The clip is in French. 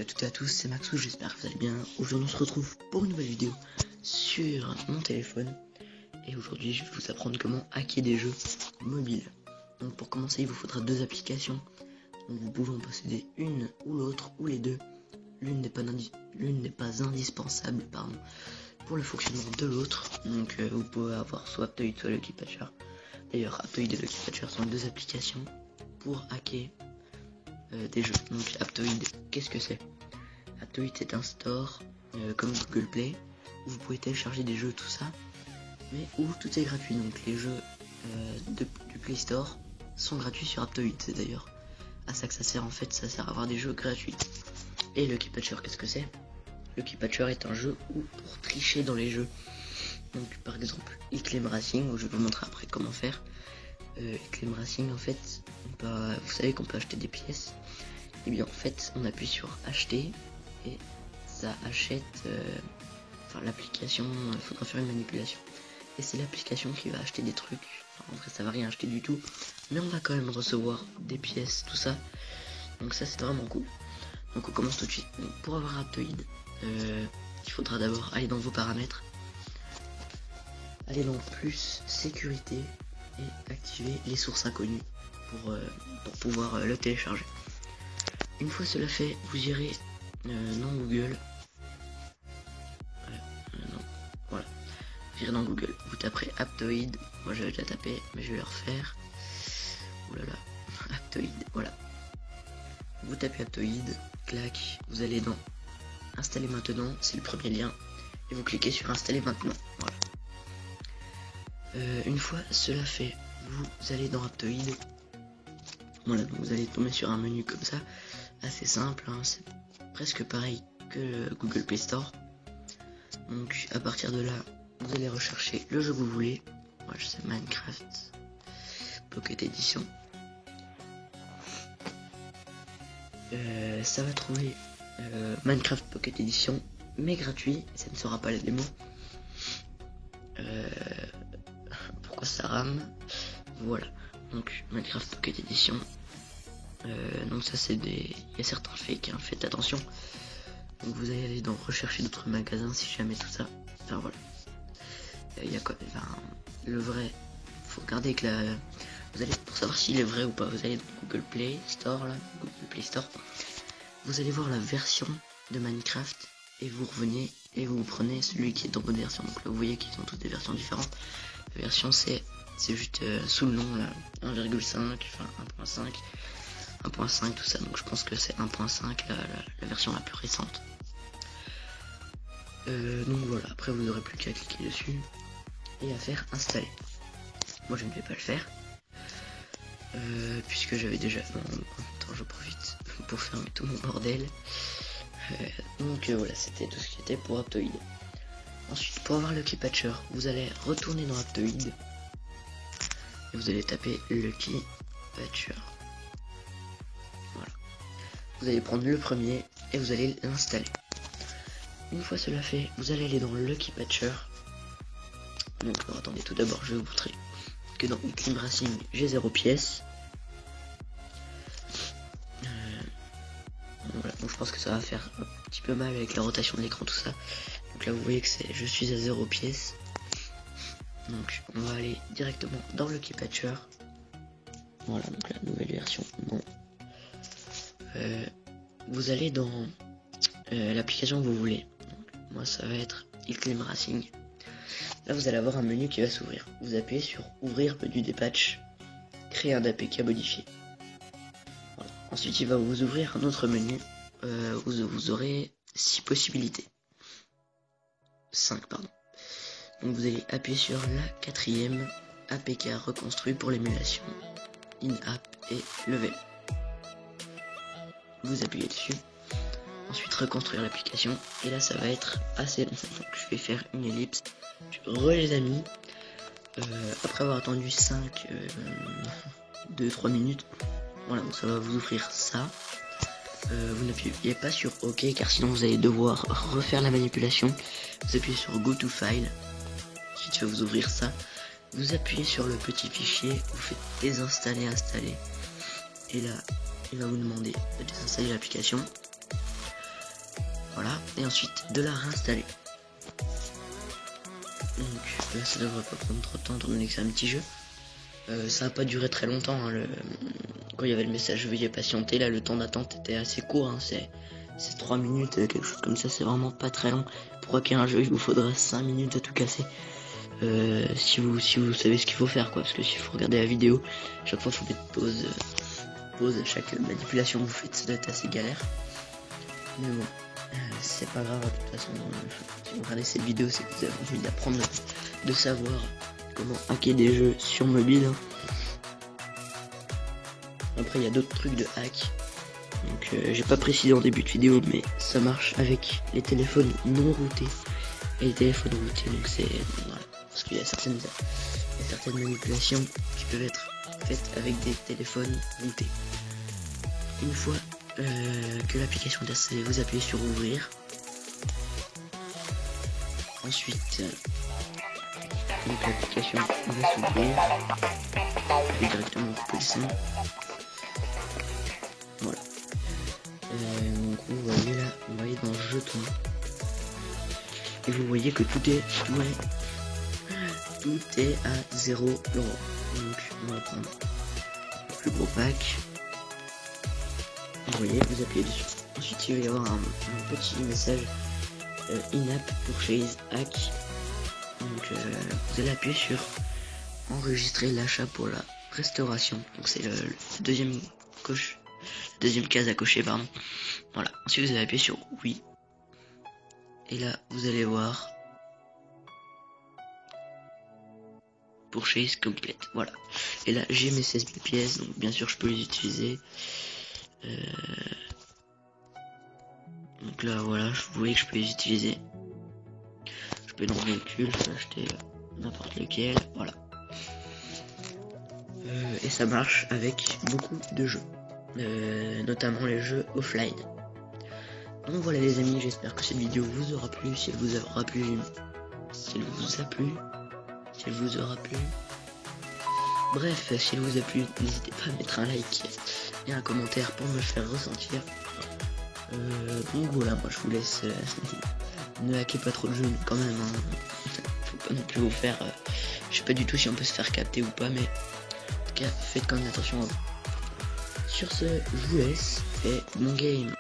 à toutes et à tous, c'est Maxou, j'espère que vous allez bien. Aujourd'hui on se retrouve pour une nouvelle vidéo sur mon téléphone. Et aujourd'hui je vais vous apprendre comment hacker des jeux mobiles. Donc pour commencer il vous faudra deux applications. Donc vous pouvez en posséder une ou l'autre ou les deux. L'une n'est pas indispensable pour le fonctionnement de l'autre. Donc vous pouvez avoir soit Aptoide soit Lucky Patcher. D'ailleurs Aptoide et Lucky Patcher sont deux applications pour hacker des jeux. Donc Aptoide, qu'est-ce que c'est? Aptoide c'est un store comme Google Play où vous pouvez télécharger des jeux, tout ça, mais où tout est gratuit. Donc les jeux du Play Store sont gratuits sur Aptoide. C'est d'ailleurs à ça que ça sert en fait, ça sert à avoir des jeux gratuits. Et Lucky Patcher, qu'est-ce que c'est? Lucky Patcher est un jeu où pour tricher dans les jeux. Donc par exemple Iclem Racing, où je vais vous montrer après comment faire. Iclem Racing en fait, vous savez qu'on peut acheter des pièces. Et bien en fait on appuie sur acheter et ça achète l'application. Il faudra faire une manipulation et c'est l'application qui va acheter des trucs. En vrai ça va rien acheter du tout, mais on va quand même recevoir des pièces, tout ça. Donc ça c'est vraiment cool. Donc on commence tout de suite. Donc, pour avoir Aptoide, il faudra d'abord aller dans vos paramètres, aller dans plus sécurité et activer les sources inconnues pour pouvoir le télécharger. Une fois cela fait, vous irez dans Google. Voilà. Vous irez dans Google, vous taperez Aptoide. Moi j'avais déjà tapé, mais je vais le refaire. Oulala, Aptoide, voilà. Vous tapez Aptoide, clac, vous allez dans Installer maintenant, c'est le premier lien, et vous cliquez sur Installer maintenant. Voilà. Une fois cela fait, vous allez dans Aptoide. Voilà, donc vous allez tomber sur un menu comme ça, assez simple, hein, c'est presque pareil que le Google Play Store. Donc à partir de là, vous allez rechercher le jeu que vous voulez. Moi je sais, Minecraft Pocket Edition. Ça va trouver Minecraft Pocket Edition, mais gratuit, ça ne sera pas la démo. Pourquoi ça rame? Voilà, donc Minecraft Pocket Edition. Donc ça c'est il y a certains fakes, hein, faites attention. Donc vous allez aller dans rechercher d'autres magasins si jamais tout ça. Enfin voilà, il y a quoi, le vrai, faut regarder que vous allez, pour savoir s'il est vrai ou pas, vous allez dans Google Play Store, là, Google Play Store, vous allez voir la version de Minecraft et vous revenez et vous prenez celui qui est dans votre version. Donc là vous voyez qu'ils ont toutes des versions différentes. La version c'est juste sous le nom là, 1,5, enfin 1.5, tout ça. Donc je pense que c'est 1.5 la version la plus récente. Donc voilà, après vous n'aurez plus qu'à cliquer dessus et à faire installer. Moi je ne vais pas le faire puisque j'avais déjà, attends, je profite pour fermer tout mon bordel. Donc voilà, c'était tout ce qui était pour Aptoide. Ensuite, pour avoir Lucky Patcher, vous allez retourner dans Aptoide et vous allez taper Lucky Patcher. Voilà, vous allez prendre le premier et vous allez l'installer. Une fois cela fait, vous allez aller dans Lucky Patcher. Donc alors, attendez, tout d'abord je vais vous montrer que dans Iclem Racing j'ai 0 pièces. Voilà, donc je pense que ça va faire un petit peu mal avec la rotation de l'écran, tout ça. Donc là vous voyez que je suis à 0 pièces. Donc on va aller directement dans Lucky Patcher. Voilà, donc la nouvelle version. Bon, vous allez dans l'application que vous voulez. Donc, moi ça va être Iclem Racing. Là vous allez avoir un menu qui va s'ouvrir. Vous appuyez sur ouvrir menu des patchs, créer un APK modifié. Voilà. Ensuite il va vous ouvrir un autre menu où vous aurez 6 possibilités. 5 pardon. Donc vous allez appuyer sur la 4e, APK reconstruit pour l'émulation, in-app et level. Vous appuyez dessus. Ensuite reconstruire l'application et là ça va être assez long. Donc je vais faire une ellipse. Les amis, après avoir attendu 2-3 minutes, voilà, donc ça va vous ouvrir ça. Vous n'appuyez pas sur OK car sinon vous allez devoir refaire la manipulation. Vous appuyez sur Go to File. Ensuite il va vous ouvrir ça. Vous appuyez sur le petit fichier, vous faites désinstaller, installer. Et là il va vous demander de désinstaller l'application. Voilà, et ensuite de la réinstaller. Donc là ça devrait pas prendre trop de temps étant donné que c'est un petit jeu. Ça va pas durer très longtemps hein, quand il y avait le message veuillez patienter, là le temps d'attente était assez court hein, c'est 3 minutes, quelque chose comme ça, c'est vraiment pas très long. Pour qu'il y ait un jeu il vous faudra 5 minutes à tout casser. Si vous savez ce qu'il faut faire quoi, parce que s'il faut regarder la vidéo, chaque fois il faut mettre pause à chaque manipulation que vous faites, ça doit être assez galère. Mais bon, c'est pas grave de toute façon, si vous regardez cette vidéo c'est que vous avez envie d'apprendre, de savoir comment hacker des jeux sur mobile. Après il y a d'autres trucs de hack, donc j'ai pas précisé en début de vidéo, mais ça marche avec les téléphones non routés et les téléphones routés, donc c'est voilà, parce qu'il y a certaines manipulations qui peuvent être faites avec des téléphones routés. Une fois que l'application est installée, vous appuyez sur ouvrir. Ensuite donc l'application va s'ouvrir et directement vous pouvez le son. Voilà. Donc vous voyez là, vous voyez dans jeton et vous voyez que tout est à 0 €. Donc on va prendre le plus gros pack. Vous voyez, vous appuyez dessus. Ensuite il va y avoir un petit message in-app purchase hack. Donc vous allez appuyer sur enregistrer l'achat pour la restauration. Donc c'est le deuxième case à cocher, pardon. Voilà. Ensuite vous allez appuyer sur oui. Et là vous allez voir purchase complète. Voilà. Et là j'ai mes 16 000 pièces, donc bien sûr je peux les utiliser. Donc là voilà, vous voyez que je peux les utiliser. Je peux dans le véhicule, je peux acheter n'importe lequel, voilà. Et ça marche avec beaucoup de jeux, notamment les jeux offline. Donc voilà les amis, j'espère que cette vidéo vous aura plu. Si elle vous aura plu, bref, si elle vous a plu, n'hésitez pas à mettre un like et un commentaire pour me le faire ressentir. Donc voilà, moi je vous laisse. Ne hackez pas trop le jeu quand même, hein. Faut pas non plus vous faire. Je sais pas du tout si on peut se faire capter ou pas, mais en tout cas faites quand même attention à vous. Sur ce, je vous laisse et bon game.